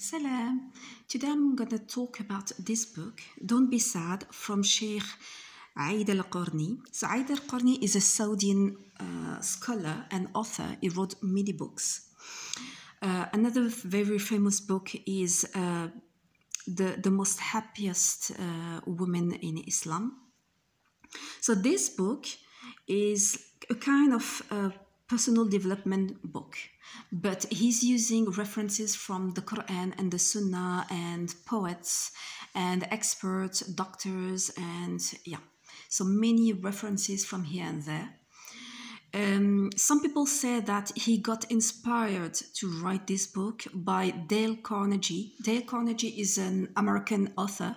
Salam. Today I'm going to talk about this book, Don't Be Sad, from Sheikh Aida Al-Qarni. So Aida Al-Qarni is a Saudian scholar and author. He wrote many books. Another very famous book is the Most Happiest Woman in Islam. So this book is a kind of personal development book, but he's using references from the Quran and the Sunnah and poets and experts, doctors, and so many references from here and there. Some people say that he got inspired to write this book by Dale Carnegie. Dale Carnegie is an American author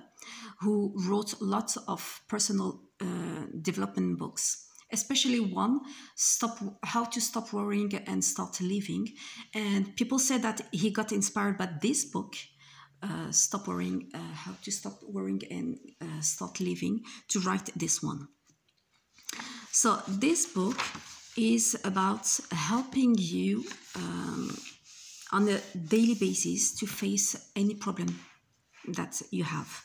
who wrote lots of personal development books, especially one, How to Stop Worrying and Start Living. And people say that he got inspired by this book, Stop Worrying, How to Stop Worrying and Start Living, to write this one. So this book is about helping you on a daily basis to face any problem that you have.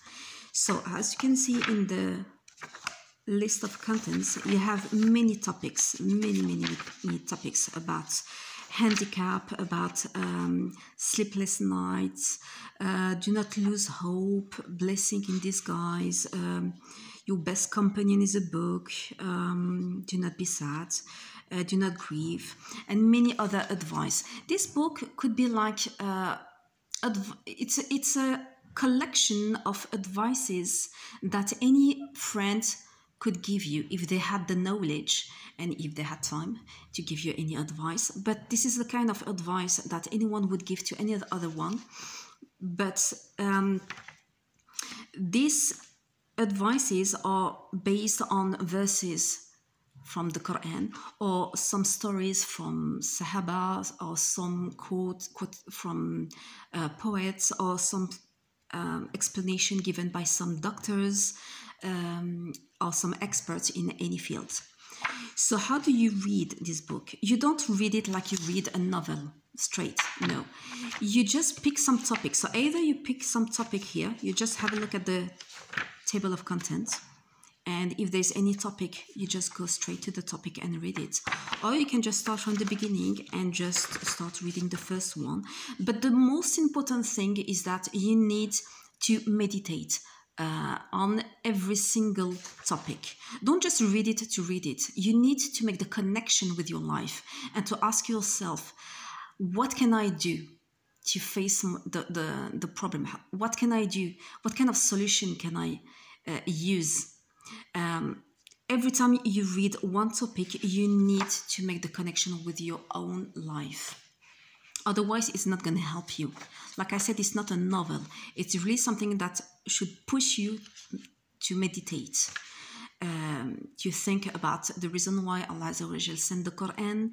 So as you can see in the list of contents, you have many topics, many topics about handicap, about sleepless nights, do not lose hope, blessing in disguise, your best companion is a book, do not be sad, do not grieve, and many other advice. This book could be like it's a collection of advices that any friend could give you if they had the knowledge and if they had time to give you any advice. But this is the kind of advice that anyone would give to any other one. But these advices are based on verses from the Quran, or some stories from Sahaba, or some quote from poets, or some explanation given by some doctors or some experts in any field. So how do you read this book? You don't read it like you read a novel straight, no. You just pick some topics. So either you pick some topic here, you just have a look at the table of contents, and if there's any topic, you just go straight to the topic and read it. Or you can just start from the beginning and just start reading the first one. But the most important thing is that you need to meditate on every single topic. Don't just read it to read it. You need to make the connection with your life and to ask yourself, what can I do to face the problem? What can I do? What kind of solution can I use? Every time you read one topic, you need to make the connection with your own life. Otherwise, it's not going to help you. Like I said, it's not a novel. It's really something that should push you to meditate, to think about the reason why Allah Azza wa Jal sent the Quran,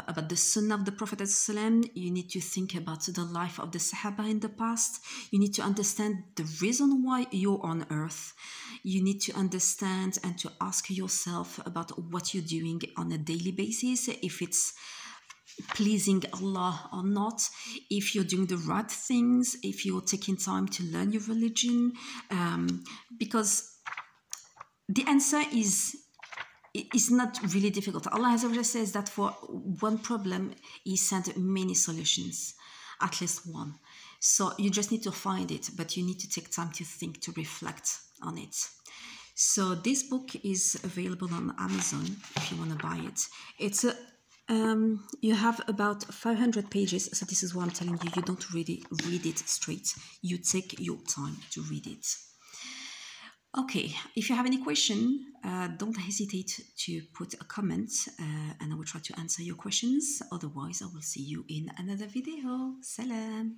about the Sunnah of the Prophet ﷺ. You need to think about the life of the Sahaba in the past. You need to understand the reason why you're on earth. You need to understand and to ask yourself about what you're doing on a daily basis, if it's pleasing Allah or not, if you're doing the right things, if you're taking time to learn your religion, because the answer is not really difficult. Allah Azza wa Jalla says that for one problem, He sent many solutions, at least one. So you just need to find it, but you need to take time to think, to reflect on it. So this book is available on Amazon if you want to buy it. It's a you have about 500 pages, so this is what I'm telling you. You don't really read it straight. You take your time to read it. Okay, if you have any question, don't hesitate to put a comment and I will try to answer your questions. Otherwise, I will see you in another video. Salam.